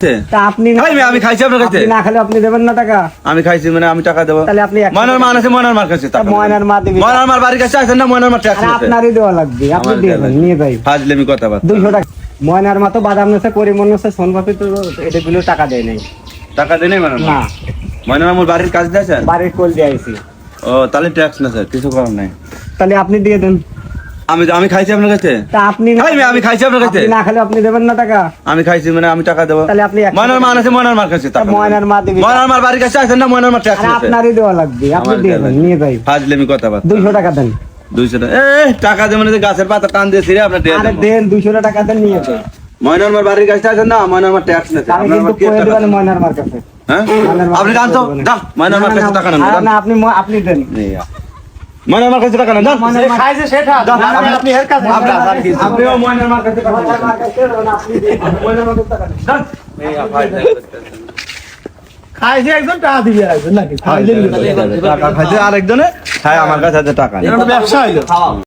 আমি খাইছি আপনার কাছে না খেলে আপনি দেবেন না টাকা। আমি খাইছি মানে আমি টাকা দেবো। তাহলে আপনি ময়নার মার আছে, ময়নার মার কাছে ময়নার মা দিবেন। ময়নার মার বাড়ির কাছে আছেন না, ময়নার মার ট্যাক্স আছে আপনারই দেওয়া লাগবে, আপনি দেবেন নিয়ে যাই। ফাজলেমি কথা বার্তা 200 টাকা ময়নার মা তো বাদাম নেছে, করিমন নেছে, সোনপাপি তো এগুলো টাকা দেয় নাই। টাকা দেয় নাই ময়নার না ময়নার মার বাড়ির কাজ দিয়েছেন? বাড়ির কোল দিয়ে আইছি। ও তাহলে ট্যাক্স না স্যার, কিছু করার নাই। তাহলে আপনি দিয়ে দেন। আমি খাইছি আপনার কাছে আমি খাইছি আপনার কাছে না খেলে আপনি দেবেন না টাকা। আমি খাইছি মানে আমি টাকা দেবো। তাহলে আপনি ময়নার মার আছে, ময়নার মার কাছে ময়নার মা দিবেন। ময়নার মার বাড়ির কাছে আছেন না, ময়নার মার ট্যাক্স আছে আপনারই দেওয়া লাগবে, আপনি দেবেন নিয়ে যাই। ফাজলেমি কথা বার্তা 200 টাকা দেন। 200 টাকা টাকা দেবেন যে গাছের পাতা টান দিয়ে ছিঁড়ে আপনার দিয়ে আরে দেবো। দেন 200 টাকা দেন নিয়ে যাই। ময়নার মার বাড়ির কাছে আছেন না, ময়নার মার ট্যাক্স নেছে। আমি কিন্তু কয়ে দেবেন ময়নার মার কাছে। হ্যাঁ আপনি জান তো যান, ময়নার মার কাছে টাকা নেন। না আপনি দেন। ময়নার মার কাছে টাকা নেন, যান। খাইছে সেটা আপনি এর কাছে আপনিও ময়নার মার কাছে টাকা নেন। আপনি দেন ময়নার মার কাছে টাকা নেন। যান। খাইছে একজন টাকা দিবে একজন নাকি? টাকা খাইছে আরেকজনে, হ্যাঁ আমার কাছে আছে টাকা নেই। ব্যবসা হইলো।